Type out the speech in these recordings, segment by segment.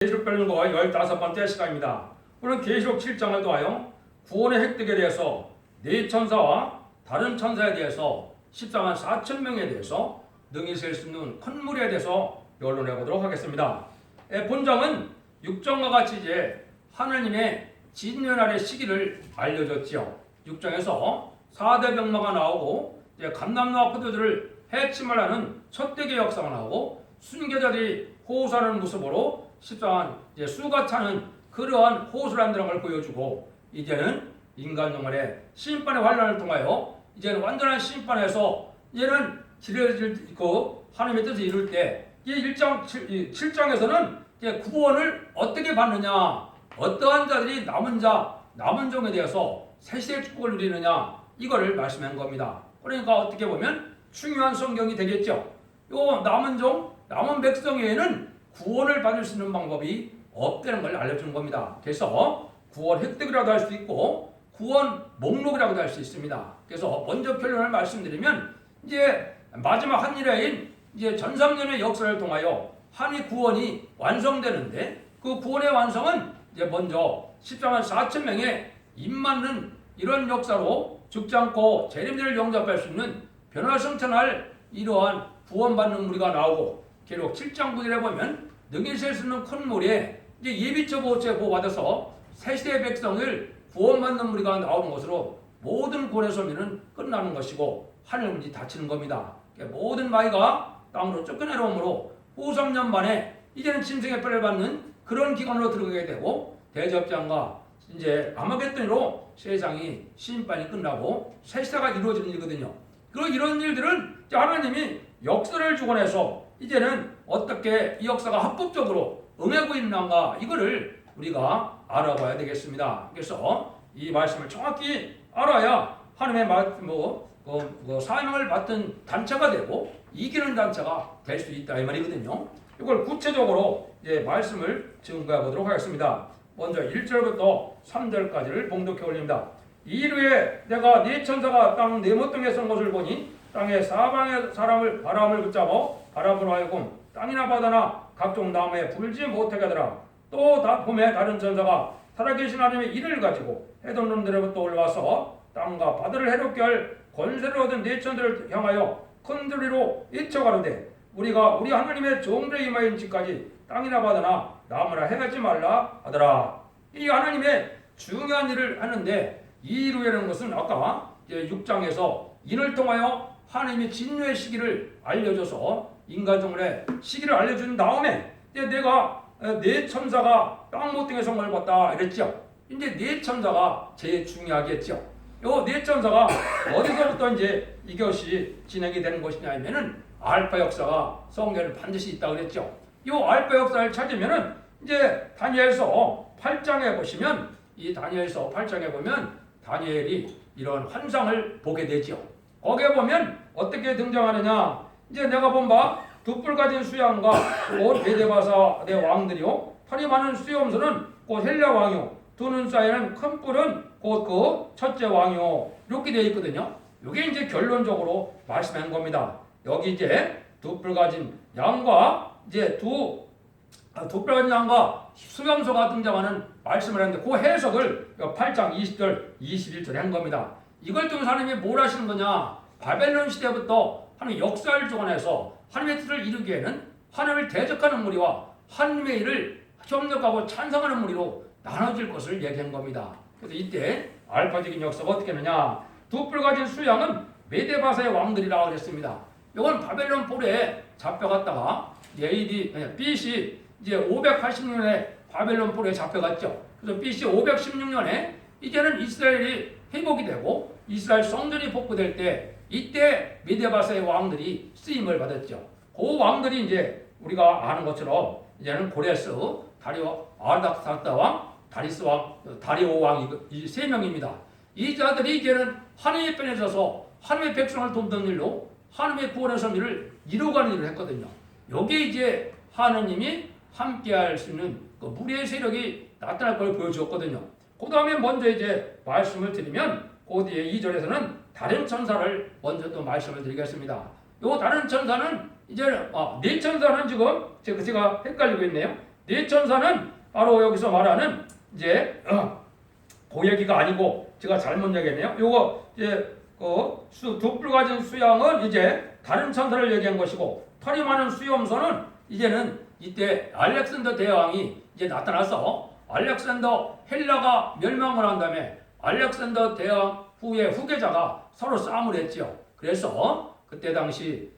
계시록 별거 15번째 시간입니다. 오늘 계시록 7장을 통하여 구원의 획득에 대해서 네 천사와 다른 천사에 대해서 14만 4천 명에 대해서 능히 셀 수 있는 큰 무리에 대해서 변론해 보도록 하겠습니다. 본장은 6장과 같이 이제 하나님의 진멸의 시기를 알려줬지요. 6장에서 4대 병마가 나오고 이제 감람나와 포도주를 해침을 하는 첫대기 역사가 나오고 순교자들이 호소하는 모습으로 14만 이제 수가 차는 그러한 호소를 한다는 걸 보여주고, 이제는 인간 영혼의 심판의 환란을 통하여 이제는 완전한 심판에서 이제는 지려질 하나님의 뜻을 이룰 때 이 7장에서는 이제 구원을 어떻게 받느냐, 어떠한 자들이 남은 종에 대해서 새시대의 축복을 누리느냐, 이거를 말씀한 겁니다. 그러니까 어떻게 보면 중요한 성경이 되겠죠. 요 남은 백성에게는 구원을 받을 수 있는 방법이 없다는 걸 알려주는 겁니다. 그래서 구원 획득이라도 할 수 있고 구원 목록이라고도 할 수 있습니다. 그래서 먼저 결론을 말씀드리면, 이제 마지막 한일회인 이제 전삼년의 역사를 통하여 한일 구원이 완성되는데, 그 구원의 완성은 이제 먼저 14만 4천 명의 입 맞는 이런 역사로 죽지 않고 재림들을 영접할 수 있는 변화성천할 이러한 구원받는 무리가 나오고, 기록 7장 9절에 보면 능히 셀 수 있는 큰 무리에 이제 예비처 보호체 보호받아서 새시대의 백성을 구원받는 무리가 나오는 것으로 모든 구원의 소미는 끝나는 것이고 하늘 문이 닫히는 겁니다. 모든 마이가 땅으로 쫓겨내려오므로 후 3년 만에 이제는 짐승의 뼈를 받는 그런 기간으로 들어가게 되고, 대접장과 이제 아마겟돈으로 세상이 심판이 끝나고 새시대가 이루어지는 일이거든요. 그리고 이런 일들은 하나님이 역사를 주관해서 이제는 어떻게 이 역사가 합법적으로 응하고 있는가, 이거를 우리가 알아봐야 되겠습니다. 그래서 이 말씀을 정확히 알아야 하나님의 사명을 맡은 단체가 되고 이기는 단체가 될 수 있다, 이 말이거든요. 이걸 구체적으로 이제 말씀을 증거해 보도록 하겠습니다. 먼저 1절부터 3절까지를 봉독해 올립니다. 이르에 내가 네 천사가 땅 네모땅에 선 것을 보니 땅의 사방의 사람을 바람을 붙잡아 바람으로 하여금 땅이나 바다나 각종 나무에 불지 못하게 하더라. 또 봄에 다른 천사가 살아계신 하나님의 이를 가지고 해던 놈들로부터 올라와서 땅과 바다를 해롭게 할 권세를 얻은 네 천사를 향하여 큰 소리로 외쳐가로되 우리가 우리 하나님의 종들의 임하인 지까지 땅이나 바다나 나무나 해하지 말라 하더라. 이 하나님의 중요한 일을 하는데, 이 이루려는 것은 아까 6장에서 인을 통하여 하나님의 진노의 시기를 알려줘서 인간종의 시기를 알려준 다음에 내가 네 천사가 땅 모퉁이에 선 걸 봤다 이랬죠. 이제 네 천사가 제일 중요하겠죠. 요 네 천사가 어디서부터 이제 이것이 진행이 되는 것이냐 하면은 알파 역사가 성경에 반드시 있다 그랬죠. 요 알파 역사를 찾으면은 이제 다니엘서 8장에 보시면, 이 다니엘서 8장에 보면 다니엘이 이런 환상을 보게 되죠. 거기에 보면 어떻게 등장하느냐, 이제 내가 본 바 두 뿔 가진 수양과 곧 메데바사 내 왕들이요, 털이 많은 수염소는 곧 헬라 왕이요, 두 눈 사이에는 큰 뿔은 곧 그 첫째 왕이요, 이렇게 되어 있거든요. 이게 이제 결론적으로 말씀한 겁니다. 여기 이제 두 뿔 가진 양과 이제 두 뿔 가진 양과 수염소가 등장하는 말씀을 하는데, 그 해석을 8장 20절 21절에 한 겁니다. 이걸 통해서 하나님이 뭘 하시는 거냐, 바벨론 시대부터 하나님의 역사를 주관해서 하나님의 뜻을 이루기에는 하나님을 대적하는 무리와 하나님의 일을 협력하고 찬성하는 무리로 나눠질 것을 얘기한 겁니다. 그래서 이때 알파적인 역사가 어떻게 하느냐, 두 뿔 가진 수양은 메데바사의 왕들이라고 그랬습니다. 이건 바벨론 폴에 잡혀갔다가 BC 이제 586년에 바벨론 폴에 잡혀갔죠. 그래서 BC 516년에 이제는 이스라엘이 회복이 되고 이스라엘 성전이 복구될 때, 이때 메데바사의 왕들이 쓰임을 받았죠. 그 왕들이 이제 우리가 아는 것처럼 이제는 고레스, 다리오, 아르닥사스다 왕, 다리스 왕, 다리오 왕, 이 세 명입니다. 이 자들이 이제는 하나님의 편에 서서 하나님의 백성을 돕는 일로 하나님의 구원의 섭리를 이루어가는 일을 했거든요. 여기에 이제 하나님이 함께할 수 있는 그 무리의 세력이 나타날 걸 보여주었거든요. 그 다음에 먼저 이제 말씀을 드리면, 그 뒤에 2절에서는 다른 천사를 먼저 또 말씀을 드리겠습니다. 요 다른 천사는 이제 네 천사는 지금 제가 헷갈리고 있네요. 네 천사는 바로 여기서 말하는 이제 고얘기가 아니고 제가 잘못 얘기했네요. 요거 이제 두 뿔 가진 수양은 이제 다른 천사를 얘기한 것이고 털이 많은 수염소는 이제는 이때 알렉산더 대왕이 이제 나타나서 알렉산더 헬라가 멸망을 한 다음에 알렉산더 대왕 후의 후계자가 서로 싸움을 했지요. 그래서 그때 당시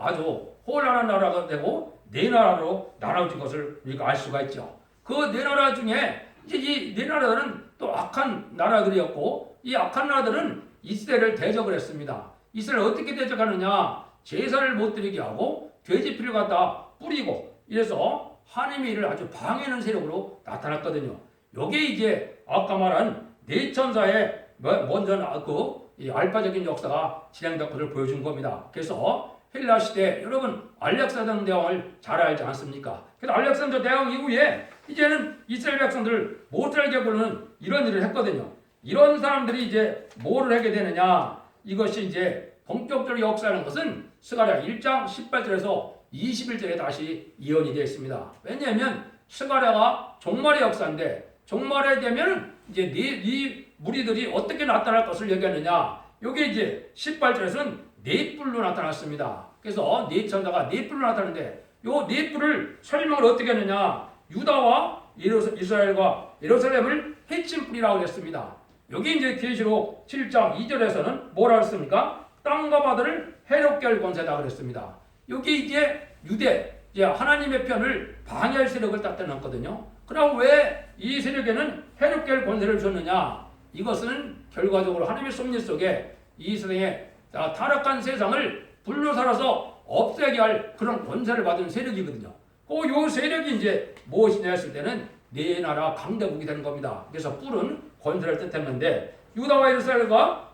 아주 혼란한 나라가 되고 네 나라로 나눠진 것을 우리가 알 수가 있죠. 그 네 나라 중에 이제 이 네 나라들은 또 악한 나라들이었고 이 악한 나라들은 이스라엘을 대적을 했습니다. 이스라엘을 어떻게 대적하느냐? 제사를 못 드리게 하고 돼지피를 갖다 뿌리고 이래서 하나님의 일을 아주 방해하는 세력으로 나타났거든요. 이게 이제 아까 말한 네 천사의 먼저 이 알파적인 역사가 진행된 것을 보여준 겁니다. 그래서 헬라 시대 여러분 알렉산더 대왕을 잘 알지 않습니까? 그래서 알렉산더 대왕 이후에 이제는 이스라엘 백성들을 못 살게 부르는 이런 일을 했거든요. 이런 사람들이 이제 뭐를 하게 되느냐? 이것이 이제 본격적으로 역사하는 것은 스가랴 1장 18절에서 21절에 다시 이언이 되어 있습니다. 왜냐하면 스가랴가 종말의 역사인데 종말에 되면 이제 네 무리들이 어떻게 나타날 것을 얘기하느냐? 이게 이제 18절에서는 네 뿔로 나타났습니다. 그래서 네 천사가 네 뿔로 나타나는데 요 네 뿔을 설명을 어떻게 하느냐? 유다와 이스라엘과 예루살렘을 해친 뿔이라고 했습니다. 여기 이제 계시록 7장 2절에서는 뭐라 했습니까? 땅과 바다를 해롭게 할 권세다 그랬습니다. 여기 이제 유대, 이제 하나님의 편을 방해할 세력을 나타났거든요. 그럼 왜 이 세력에는 해롭게 할 권세를 줬느냐? 이것은 결과적으로 하나님의 섭리 속에 이 세상에 타락한 세상을 불로 살아서 없애게 할 그런 권세를 받은 세력이거든요. 요 세력이 이제 무엇이냐 했을 때는 네 나라 강대국이 되는 겁니다. 그래서 뿔은 권세를 뜻했는데 유다와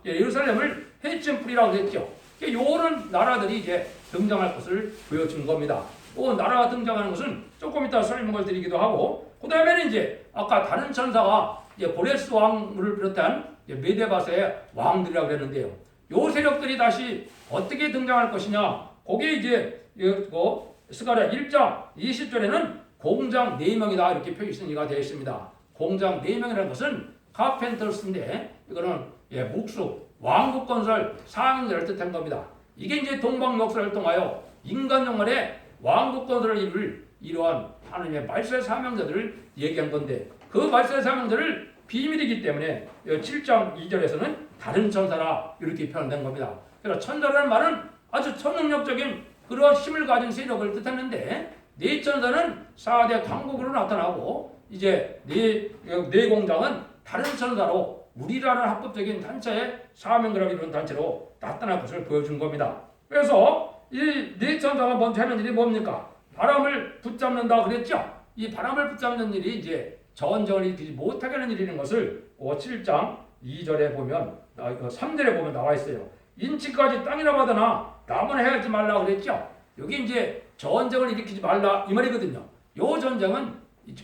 예루살렘을 해친 뿔이라고 했죠. 요런 나라들이 이제 등장할 것을 보여준 겁니다. 또 나라가 등장하는 것은 조금 이따 설명을 드리기도 하고 그 다음에는 이제 아까 다른 천사가 이제 고레스 왕을 비롯한 메데바스의 왕들이라고 그랬는데요. 요 세력들이 다시 어떻게 등장할 것이냐? 거기에 이제 스가랴 1장 20절에는 공장 4명이다 이렇게 표시가 되어 있습니다. 공장 4명이라는 것은 카펜터스인데 이거는 목수, 왕국 건설 사명들을 뜻한 겁니다. 이게 이제 동방 역사를 통하여 인간 영혼의 왕국 건설을 이룰 이러한 하나님의 말세 사명자들을 얘기한 건데 그 말세 사명자를 비밀이기 때문에 7장 2절에서는 다른 천사라 이렇게 표현된 겁니다. 그래서 천사라는 말은 아주 초능력적인 그런 힘을 가진 세력을 뜻했는데 네 천사는 4대 강국으로 나타나고 이제 네 공장은 다른 천사로 우리라는 합법적인 단체의 사명들을 이루는 단체로 나타날 것을 보여준 겁니다. 그래서 이 네 천사가 먼저 하는 일이 뭡니까? 바람을 붙잡는다 그랬죠? 이 바람을 붙잡는 일이 이제 전쟁을 일으키지 못하게 하는 일이라는 것을 7장 2절에 보면 3절에 보면 나와 있어요. 인치까지 땅이나 받으나 남은 해하지 말라 그랬죠? 여기 이제 전쟁을 일으키지 말라 이 말이거든요. 요 전쟁은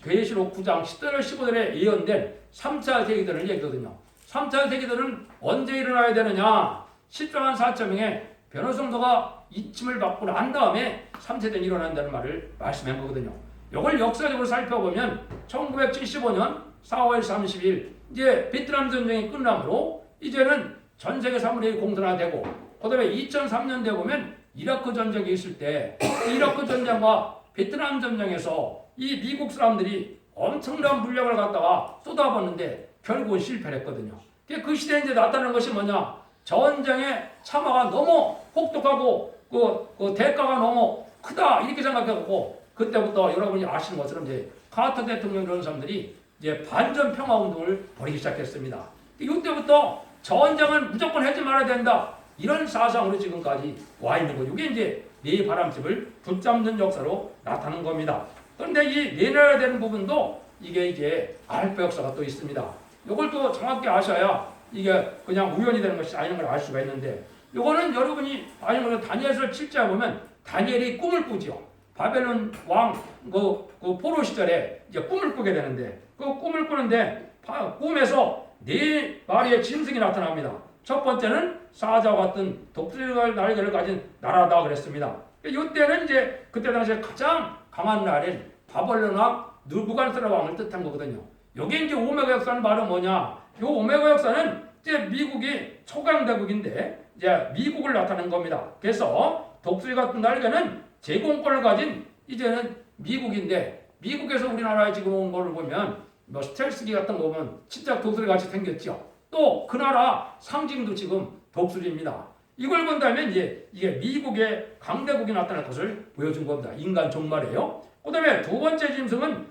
계시록 9장 10절 15절에 예언된 3차 세계대전을 얘기하거든요. 3차 세계대전은 언제 일어나야 되느냐? 10조만 4천 명의 변호성도가 이침을 받고 난 다음에 3세대전이 일어난다는 말을 말씀한 거거든요. 이걸 역사적으로 살펴보면 1975년 4월 30일 이제 베트남 전쟁이 끝나므로 이제는 전 세계 사무엘이 공산화되고 그 다음에 2003년도에 보면 이라크 전쟁이 있을 때 이라크 전쟁과 베트남 전쟁에서 이 미국 사람들이 엄청난 물량을 갖다가 쏟아붓는데 결국은 실패를 했거든요. 그 시대에 이제 나타나는 것이 뭐냐? 전쟁의 참화가 너무 혹독하고 그 대가가 너무 크다 이렇게 생각하고 그때부터 여러분이 아시는 것처럼 이제 카터 대통령 이런 사람들이 이제 반전 평화 운동을 벌이기 시작했습니다. 이때부터 전쟁은 무조건 하지 말아야 된다 이런 사상으로 지금까지 와 있는 거죠. 이게 이제 네 바람집을 붙잡는 역사로 나타나는 겁니다. 그런데 이 내놔야 되는 부분도 이게 이제 알파 역사가 또 있습니다. 이걸 또 정확히 아셔야 이게 그냥 우연이 되는 것이 아닌 걸 알 수가 있는데 이거는 여러분이 아시는 것은 다니엘서 7장에 보면 다니엘이 꿈을 꾸죠. 바벨론 왕 그 포로 시절에 이제 꿈을 꾸게 되는데 그 꿈을 꾸는데 꿈에서 네 마리의 짐승이 나타납니다. 첫 번째는 사자와 같은 독수리의 날개를 가진 나라다 그랬습니다. 이때는 이제 그때 당시에 가장 강한 나라인 바벨론 왕 느부갓네살 왕을 뜻한 거거든요. 여기 이제 오메가 역사는 바로 뭐냐? 요 오메가 역사는 이제 미국이 초강대국인데 이제 미국을 나타낸 겁니다. 그래서 독수리 같은 날개는 제공권을 가진 이제는 미국인데 미국에서 우리나라에 지금 온 거를 보면 뭐 스텔스기 같은 거 보면 진짜 독수리 같이 생겼죠. 또 그 나라 상징도 지금 독수리입니다. 이걸 본다면 이제 이게 미국의 강대국이 나타날 것을 보여준 겁니다. 인간 종말이에요. 그 다음에 두 번째 짐승은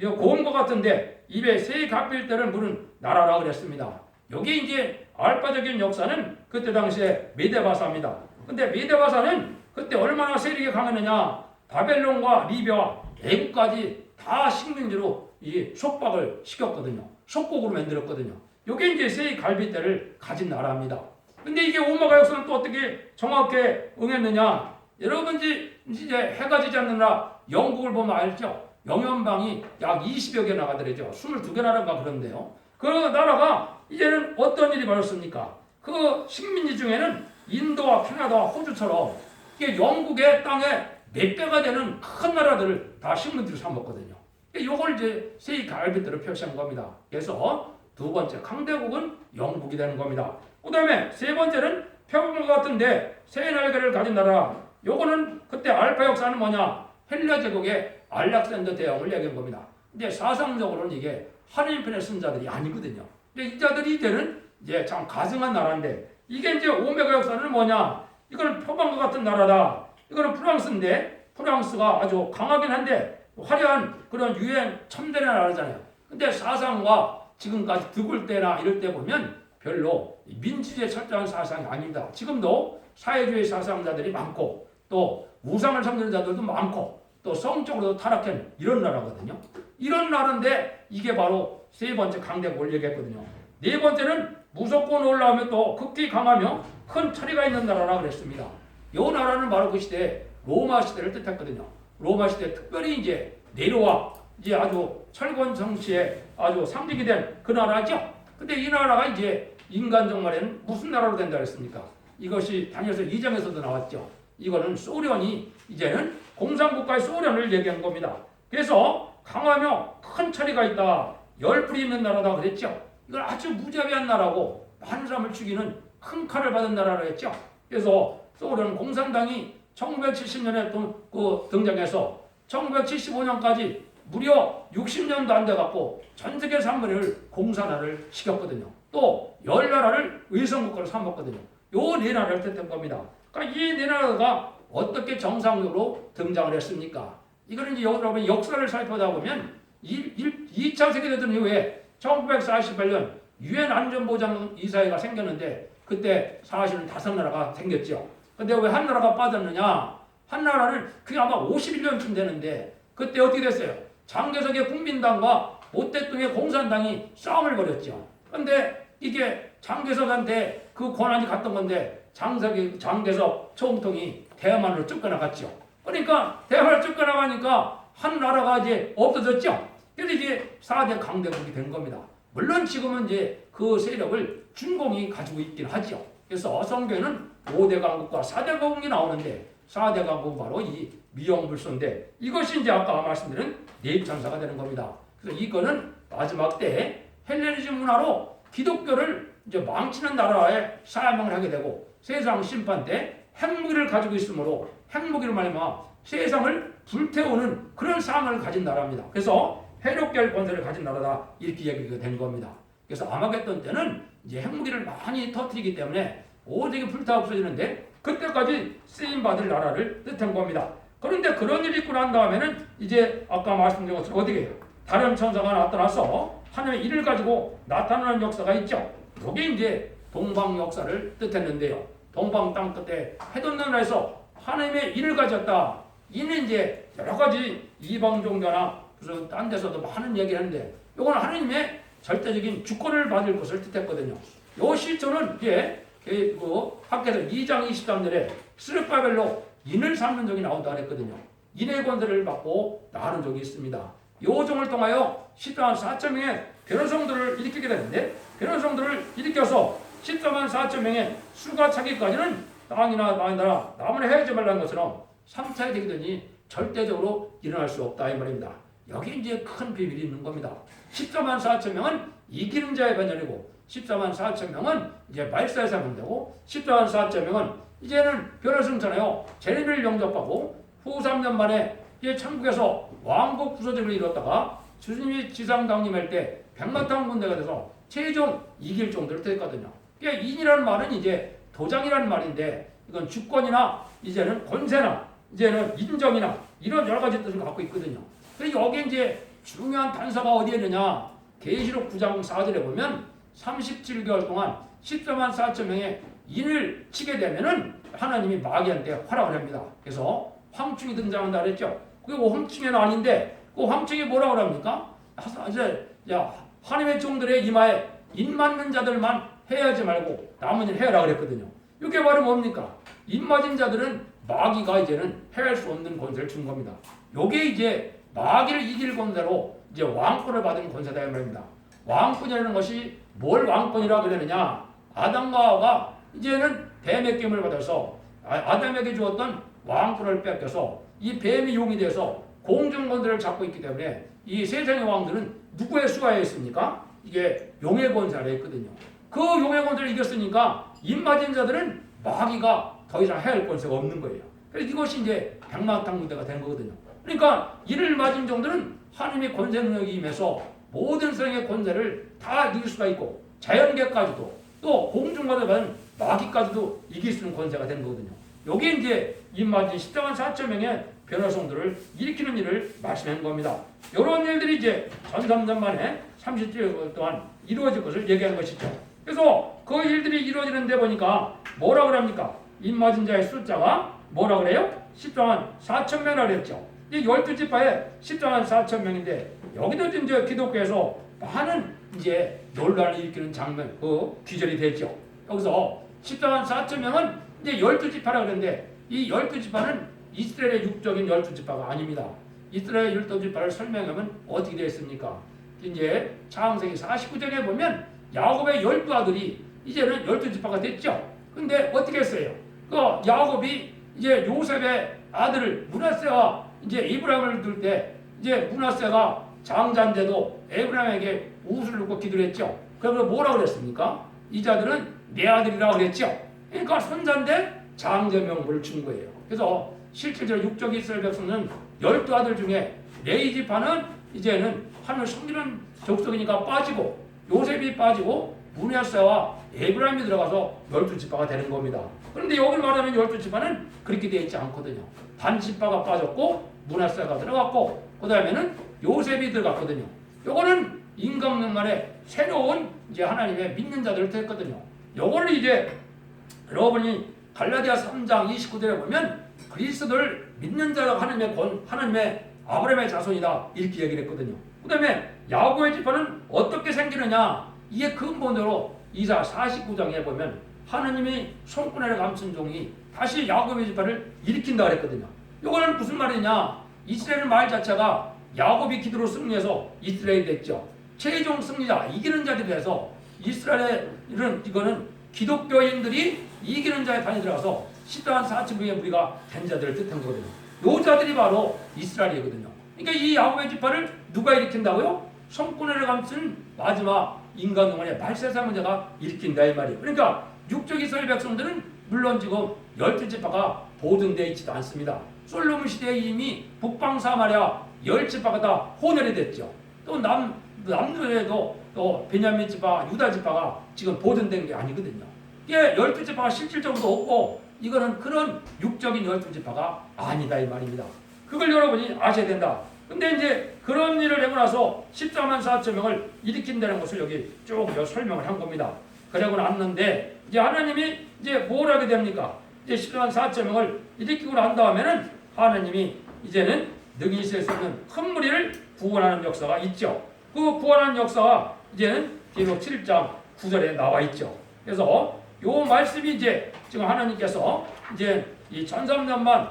곰과 같은데 입에 새 가필 때를 물은 나라라 그랬습니다. 여기 이제 알파적인 역사는 그때 당시에 메데바사입니다. 근데 메데바사는 그때 얼마나 세력이 강했느냐? 바벨론과 리비아와 애국까지 다 식민지로 이 속박을 시켰거든요. 속국으로 만들었거든요. 이게 이제 새 갈빗대를 가진 나라입니다. 근데 이게 오메가 역사는 또 어떻게 정확하게 응했느냐? 여러분 이제 해가 지지 않는 나라 영국을 보면 알죠? 영연방이 약 20여 개 나가더래죠. 22개 나라가 그런데요. 그 나라가 이제는 어떤 일이 벌어졌습니까? 그 식민지 중에는 인도와 캐나다와 호주처럼 이게 영국의 땅에 몇 배가 되는 큰 나라들을 다 식민지로 삼았거든요. 이걸 이제 세 갈빗대로 표시한 겁니다. 그래서 두 번째 강대국은 영국이 되는 겁니다. 그 다음에 세 번째는 표범과 같은데 새 날개를 가진 나라. 요거는 그때 알파 역사는 뭐냐? 헬라 제국의 알렉산더 대왕을 얘기한 겁니다. 근데 사상적으로는 이게 하나님 편에 쓴 자들이 아니거든요. 근데 이 자들이 이제는 이제 참 가증한 나라인데 이게 이제 오메가 역사는 뭐냐? 이거는 표범과 같은 나라다. 이거는 프랑스인데 프랑스가 아주 강하긴 한데 화려한 그런 유엔 첨단의 나라잖아요. 근데 사상과 지금까지 드골 때나 이럴 때 보면 별로 민주주의에 철저한 사상이 아닙니다. 지금도 사회주의 사상자들이 많고 또 우상을 섬기는 자들도 많고 또 성적으로도 타락한 이런 나라거든요. 이런 나라인데 이게 바로 세 번째 강대국을 얘기했거든요. 네 번째는 무조건 올라오면 또 극히 강하며 큰 처리가 있는 나라라 그랬습니다. 이 나라는 바로 그 시대 로마 시대를 뜻했거든요. 로마 시대 특별히 이제 내려와 이제 아주 철권 정치에 아주 상징이 된 그 나라죠. 근데 이 나라가 이제 인간 종말에는 무슨 나라로 된다 그랬습니까? 이것이 다니엘서 2장에서도 나왔죠. 이거는 소련이 이제는 공산국가의 소련을 얘기한 겁니다. 그래서 강하며 큰 처리가 있다. 열불이 있는 나라다 그랬죠. 이건 아주 무자비한 나라고 많은 사람을 죽이는 큰 칼을 받은 나라로 했죠. 그래서 소련 공산당이 1970년에 등장해서 1975년까지 무려 60년도 안 돼갖고 전 세계 3분의1을 공산화를 시켰거든요. 또 10나라를 의성국가로 삼았거든요. 요 네 나라를 뜻한 겁니다. 그러니까 이 네 나라가 어떻게 정상적으로 등장을 했습니까? 이거는 이제 여러분 역사를 살펴다 보면 2차 세계대전 이후에 1948년 유엔 안전보장이사회가 생겼는데 그때 사실은 5나라가 생겼죠. 근데 왜 한 나라가 빠졌느냐? 한 나라는 그게 아마 51년쯤 되는데 그때 어떻게 됐어요? 장개석의 국민당과 모택동의 공산당이 싸움을 벌였죠. 근데 이게 장개석한테 그 권한이 갔던 건데 장개석 총통이 대만으로 쫓겨나갔죠. 그러니까 대만을 쫓겨나가니까 한 나라가 이제 없어졌죠. 그래서 이제 4대 강대국이 된 겁니다. 물론 지금은 이제 그 세력을 중공이 가지고 있긴 하죠. 그래서 성경에는 5대 강국과 4대 강국이 나오는데 4대 강국은 바로 이 미영불소인데 이것이 이제 아까 말씀드린 네입천사가 되는 겁니다. 그래서 이거는 마지막 때 헬레니즘 문화로 기독교를 이제 망치는 나라에 사명을 하게 되고 세상 심판 때 핵무기를 가지고 있으므로 핵무기로 말미암아 세상을 불태우는 그런 사명을 가진 나라입니다. 그래서 해롭게 권세를 가진 나라다 이렇게 얘기가 된 겁니다. 그래서 아마겟돈 때는 이제 핵무기를 많이 터뜨리기 때문에 오직이 불타 없어지는데 그때까지 쓰임받을 나라를 뜻한 겁니다. 그런데 그런 일이 있고 난 다음에는 이제 아까 말씀드린 것처럼 어떻게 해요? 다른 천사가 나타나서 하나님의 일을 가지고 나타나는 역사가 있죠. 이게 이제 동방 역사를 뜻했는데요. 동방 땅 끝에 해돋는 나라에서 하나님의 일을 가졌다. 이는 이제 여러 가지 이방 종교나 무슨 딴 데서도 많은 얘기를 하는데 이건 하나님의 절대적인 주권을 받을 것을 뜻했거든요. 이 시초는 이제 학계에서 2장 23절에 스룹바벨로 인을 삼는 종이 나온다 그랬거든요. 인의 권세를 받고 나가는 종이 있습니다. 이 종을 통하여 14만 4천 명의 변호성들을 일으키게 되는데 변호성들을 일으켜서 14만 4천 명의 수가 차기까지는 땅이나 나라 남을 해하지 말라는 것처럼 3차의 대기전이 절대적으로 일어날 수 없다 이 말입니다. 여기 이제 큰 비밀이 있는 겁니다. 14만 4천 명은 이기는 자의 반열이고 14만 4천 명은 이제 말세에서 하면 되고 14만 4천 명은 이제는 변화승천하여 제레미를 영접하고 후 3년 만에 이제 천국에서 왕국 부서짐을 이뤘다가 주님이 지상 강림할 때 백마탄 군대가 돼서 최종 이길 정도로 됐거든요. 그러니까 인이라는 말은 이제 도장이라는 말인데 이건 주권이나 이제는 권세나 이제는 인정이나 이런 여러 가지 뜻을 갖고 있거든요. 그래서 여기에 이제 중요한 단서가 어디에 있느냐? 계시록 9장 4절에 보면 37개월 동안 14만 4천 명의 인을 치게 되면은 하나님이 마귀한테 허락을 합니다. 그래서 황충이 등장한다 그랬죠. 그게 뭐 황충은 아닌데 그 황충이 뭐라고 합니까? 이제 하나님의 종들의 이마에 인 맞는 자들만 해야지 말고 남은 일 해라 그랬거든요. 이게 바로 뭡니까? 인 맞은 자들은 마귀가 이제는 해할 수 없는 권세를 준 겁니다. 요게 이제 마귀를 이길 권세로 이제 왕권을 받은 권세다 이 말입니다. 왕권이라는 것이 뭘 왕권이라 그러느냐? 아담과 하와가 이제는 뱀의 깸을 받아서 아담에게 주었던 왕권을 뺏겨서 이 뱀이 용이 돼서 공중 권세를 잡고 있기 때문에 이 세상의 왕들은 누구의 수하에 있습니까? 이게 용의 권세 아래 있거든요. 그 용의 권세를 이겼으니까 입맞은 자들은 마귀가 더 이상 해할 권세가 없는 거예요. 그래서 이것이 이제 백마탄 군대가 된 거거든요. 그러니까 이를 맞은 종들은 하나님의 권세 능력이 임해서 모든 세상의 권세를 다 이길 수가 있고 자연계까지도 또 공중과도 받은 마귀까지도 이길 수 있는 권세가 된 거거든요. 여기에 이제 입맞은 14만 4천 명의 변화성들을 일으키는 일을 말씀한 겁니다. 이런 일들이 이제 전 3년 만에 37년 동안 이루어질 것을 얘기하는 것이죠. 그래서 그 일들이 이루어지는데 보니까 뭐라고 합니까? 입맞은 자의 숫자가 뭐라 그래요? 14만 4천 명이라고 그랬죠. 이 12지파에 14만 4천 명인데 여기도 이제 기독교에서 많은 이제 논란을 일으키는 장면, 그 귀절이 됐죠. 여기서 14만 4천 명은 이제 12지파라고 그러는데 이 12지파는 이스라엘의 육적인 12지파가 아닙니다. 이스라엘의 12지파를 설명하면 어떻게 되었습니까? 이제 창세기 49장에 보면 야곱의 12아들이 이제는 12지파가 됐죠. 근데 어떻게 했어요? 그 야곱이 이제 요셉의 아들 므낫세와 이제 에브라임을 둘 때 이제 므낫세가 장자인데도 에브라임에게 우수를 놓고 기도를 했죠. 그래서 뭐라고 그랬습니까? 이 자들은 내 아들이라고 그랬죠. 그러니까 손자인데 장자 명분을 준 거예요. 그래서 실질적으로 육적 이스라엘 백성은 12아들 중에 레위지파는 이제는 하늘 섬기는 족속이니까 빠지고 요셉이 빠지고 므낫세와 에브라임이 들어가서 12지파가 되는 겁니다. 그런데 여기 말하는 12지파는 그렇게 되어 있지 않거든요. 반지파가 빠졌고 므낫세가 들어갔고 그 다음에는 요셉이 들어갔거든요. 요거는 임금님만의 새로운 이제 하나님의 믿는 자들을 택했거든요. 요거를 이제 여러분이 갈라디아 3장 29절에 보면 그리스도를 믿는 자가 하나님의 아브라함의 자손이다 이렇게 얘기를 했거든요. 그 다음에 야곱의 지파는 어떻게 생기느냐? 이게 근본으로 이사 49장에 보면 하나님이 손구나를 감춘 종이 다시 야곱의 지파를 일으킨다 그랬거든요. 이거는 무슨 말이냐? 이스라엘 말 자체가 야곱이 기도로 승리해서 이스라엘이 됐죠. 최종 승리자, 이기는 자들이 돼서 이스라엘은 이거는 기독교인들이 이기는 자의 단에 들어가서 14만 4천 명의 무리가 된 자들을 뜻한 거거든요. 요 자들이 바로 이스라엘이거든요. 그러니까 이 야곱의 지파를 누가 일으킨다고요? 손구나를 감춘 마지막 인간 영혼의 말세상 문제가 일으킨다 이 말이에요. 그러니까 육적 이스라엘 백성들은 물론 지금 12지파가 보존되어 있지도 않습니다. 솔로몬 시대에 이미 북방 사마리아 10지파가 다 혼혈이 됐죠. 또 남유에도 또 베냐민 지파, 유다 지파가 지금 보존된 게 아니거든요. 이게 12지파가 실질적으로 없고 이거는 그런 육적인 12지파가 아니다 이 말입니다. 그걸 여러분이 아셔야 된다. 근데 이제 그런 일을 하고 나서 14만 4천 명을 일으킨다는 것을 여기 쭉 설명을 한 겁니다. 그러고 났는데 이제 하나님이 이제 뭘 하게 됩니까? 이제 14만 4천 명을 일으키고 난 다음에는 하나님이 이제는 능히 있을 수 없는 큰 무리를 구원하는 역사가 있죠. 그 구원하는 역사가 이제는 계시록 7장 9절에 나와 있죠. 그래서 요 말씀이 이제 지금 하나님께서 이제 이 13년만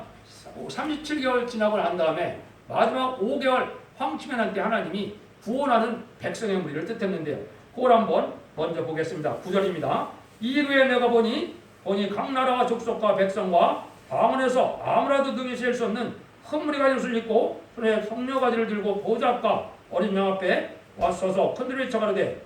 37개월 지나고 난 다음에 마지막 5개월 황치면한 때 하나님이 구원하는 백성의 무리를 뜻했는데요. 그걸 한번 먼저 보겠습니다. 9절입니다. 이후에 내가 보니 각 나라와 족속과 백성과 방언에서 아무라도 능히 셀 수 없는 흠무리 가지옷을 입고 손에 성녀가지를 들고 보좌 앞과 어린 양 앞에 와서서 큰소리를 쳐 가로되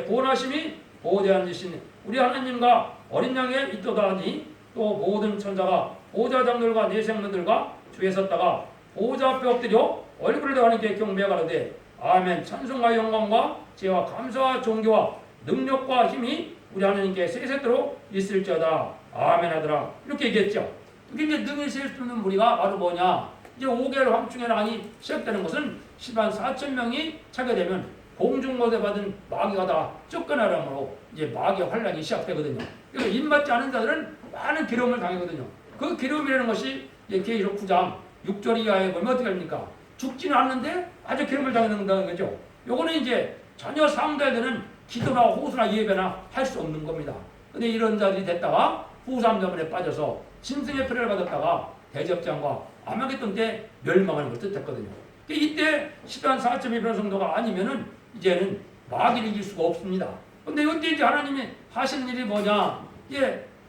구원하심이 보좌에 앉으신 우리 하나님과 어린 양에 있도다 하니 또 모든 천사가 보좌 장들과 네 생물들과 주에 섰다가 보좌 앞에 엎드려 얼굴을 하나님께 경배하여 가로되 아멘. 찬송과 영광과 지혜와 감사와 존귀와 능력과 힘이 우리 하나님께 세세토록 있을지어다. 아멘 하더라. 이렇게 얘기했죠. 이게 이제 능히 셀 수 있는 무리가 바로 뭐냐? 이제 5개월 황충의 난이 시작되는 것은 10만 4천 명이 차게 되면 공중거대 받은 마귀가 다 쫓겨나려므로 이제 마귀의 환란이 시작되거든요. 그래서 입맞지 않은 자들은 많은 기름을 당하거든요. 그 기름이라는 것이 계시록 9장 6절 이하에 보면 어떻게 합니까? 죽지는 않는데 아주 기름을 당한다는 거죠. 요거는 이제 전혀 상대되는 기도나 호소나 예배나 할 수 없는 겁니다. 근데 이런 자들이 됐다가 후삼자문에 빠져서 짐승의 표를 받았다가 대접장과 아마겟돈 때 멸망하는 걸 뜻했거든요. 이때 10만 4.2별 성도가 아니면은 이제는 마귀를 이길 수가 없습니다. 근데 이때 이제 하나님이 하시는 일이 뭐냐?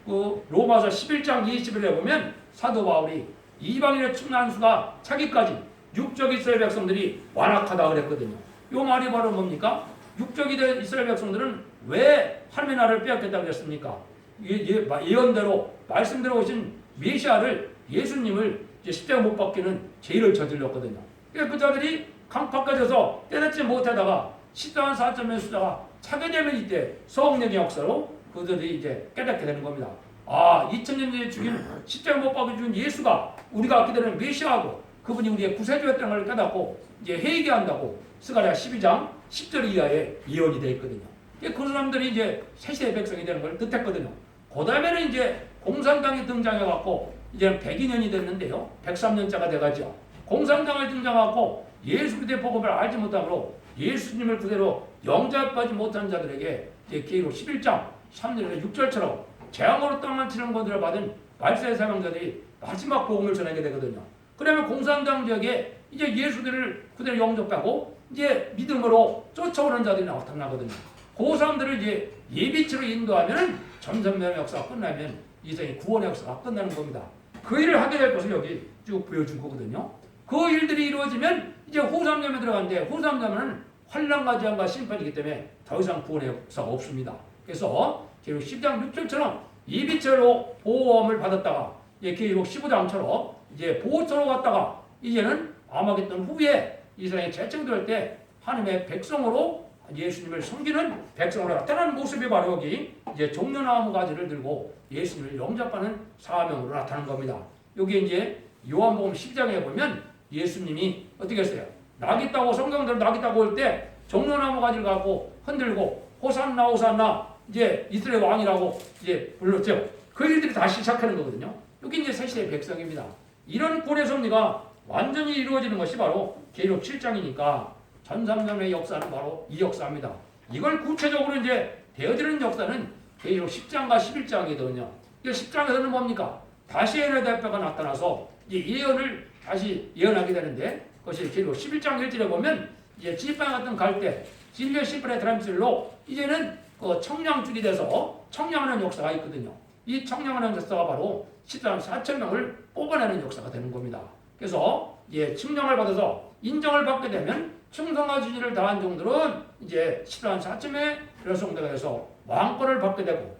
그 로마서 11장 20절에 보면 사도 바울이 이방인의 충만한 수가 차기까지 육적 이스라엘 백성들이 완악하다 그랬거든요. 이 말이 바로 뭡니까? 육적 이스라엘 백성들은 왜 하나님의 나라를 빼앗겼다고 그랬습니까? 예언대로 말씀대로 오신 메시아를 예수님을 십자가 못 박기는 죄를 저질렀거든요. 그러니까 그 자들이 강팍까지서 때려치지 못하다가 14만 4천명의 숫자가 차게 되면 이때 성령의 역사로 그들이 이제 깨닫게 되는 겁니다. 2000년 전에 죽인 십자가 못 박아 죽인 예수가 우리가 기다리는 메시아고 그분이 우리의 구세주였다는 걸 깨닫고 이제 회개한다고 스가랴 12장 10절 이하에 예언이 되어 있거든요. 그 사람들이 이제 새시대 백성이 되는 걸 뜻했거든요. 그 다음에는 이제 공산당이 등장해갖고 이제 102년이 됐는데요. 103년짜가 돼가죠. 공산당을 등장하고 예수 그리스도의 복음을 알지 못함으로 예수님을 그대로 영접하지 못한 자들에게 계시록 11장 3절에서 6절처럼 재앙으로 땅을 치는 것들을 받은 말세의 사명자들이 마지막 복음을 전하게 되거든요. 그러면 공산당 지역에 이제 예수들을 그대로 영접하고 이제 믿음으로 쫓아오는 자들이 나타나거든요. 그 사람들을 이제 예비치로 인도하면 전선명의 역사가 끝나면 이생의 구원의 역사가 끝나는 겁니다. 그 일을 하게 될 것을 여기 쭉 보여준 거거든요. 그 일들이 이루어지면 이제 후3년에 들어가는데 후3년은 환란과 재앙과 심판이기 때문에 더 이상 구원의 역사가 없습니다. 그래서 계시록 10장 6절처럼 예비처로 보험을 받았다가 계시록 15장처럼 이제 보호처로 갔다가 이제는 아마겟돈 후에 이스라엘이 재청될 때 하나님의 백성으로 예수님을 섬기는 백성으로 나타나는 모습이 바로 여기 이제 종려나무 가지를 들고 예수님을 영접하는 사명으로 나타난 겁니다. 여기 이제 요한복음 10장에 보면 예수님이 어떻게 했어요? 낙이 따고 성경대로 낙이 따고 올 때 종려나무 가지를 갖고 흔들고 호산나 호산나 이제 이스라엘 왕이라고 이제 불렀죠. 그 일들이 다시 시작하는 거거든요. 여기 이제 새시대 백성입니다. 이런 구원의 섭리가 완전히 이루어지는 것이 바로 계시록 7장이니까 전삼년의 역사는 바로 이 역사입니다. 이걸 구체적으로 이제 되어지는 역사는 계시록 10장과 11장이거든요. 10장에서는 뭡니까? 다시 예언의 대표가 나타나서 이제 예언을 다시 예언하게 되는데 그것이 계시록 11장 1절에 보면 이제 지팡이 같은 갈대, 진리의 심판의 드람실로 이제는 그 청량줄이 돼서 청량하는 역사가 있거든요. 이 청량하는 역사가 바로 14만 4천 명을 뽑아내는 역사가 되는 겁니다. 그래서 칭령을 받아서 인정을 받게 되면 충성과 진리를 다한 종들은 이제 14만 4천 명의 열성대가 돼서 왕권을 받게 되고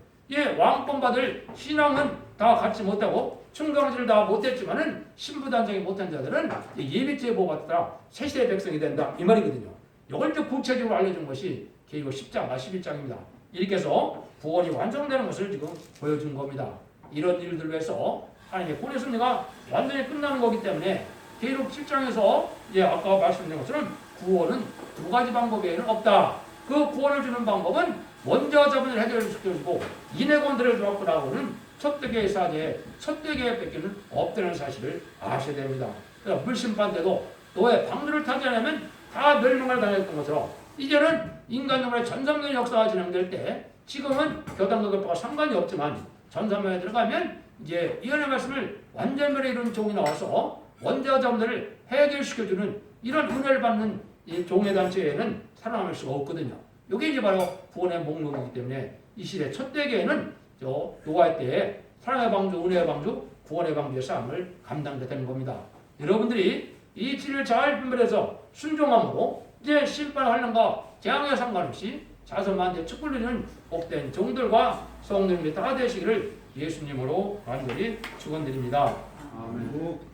왕권 받을 신앙은 다 갖지 못하고 충성을 다 못했지만은 신부단장이 못한 자들은 예비죄 보호받다가 새시대 백성이 된다 이 말이거든요. 이걸 좀 구체적으로 알려준 것이 계시록 10장과 11장입니다. 이렇게 해서 구원이 완성되는 것을 지금 보여준 겁니다. 이런 일들로 해서 하나님의 구원의 섭리가 완전히 끝나는 거기 때문에 계시록 7장에서 아까 말씀드린 것처럼 구원은 두 가지 방법 외에는 없다. 그 구원을 주는 방법은 먼저 자본을 해결시켜주고 인해권들을 주었고 나오는 첫대계의 사제에 첫대계에 뺏기는 없다는 사실을 아셔야 됩니다. 그래서 불심판 때도 너의 방주를 타지 않으면 다 멸망을 당했던 것처럼 이제는 인간적으로 전삼년 역사가 진행될 때 지금은 교단과 상관이 없지만 전삼년에 들어가면 이제 예언의 말씀을 완전히 이룬 종이 나와서 원자자분들을 해결시켜주는 이런 은혜를 받는 이 종의 단체에는 살아남을 수가 없거든요. 이게 이제 바로 구원의 목록이기 때문에 이 시대 첫 대계에는 노아의 때에 사랑의 방주, 은혜의 방주, 구원의 방주의 삶을 감당하게 되는 겁니다. 여러분들이 이 진리를 잘 분별해서 순종함으로 이제 심판하는가 재앙에 상관없이 자선만대 축복을 누리는 복된 종들과 성도님이 다 되시기를 예수님으로 간절히 축원드립니다. 아멘.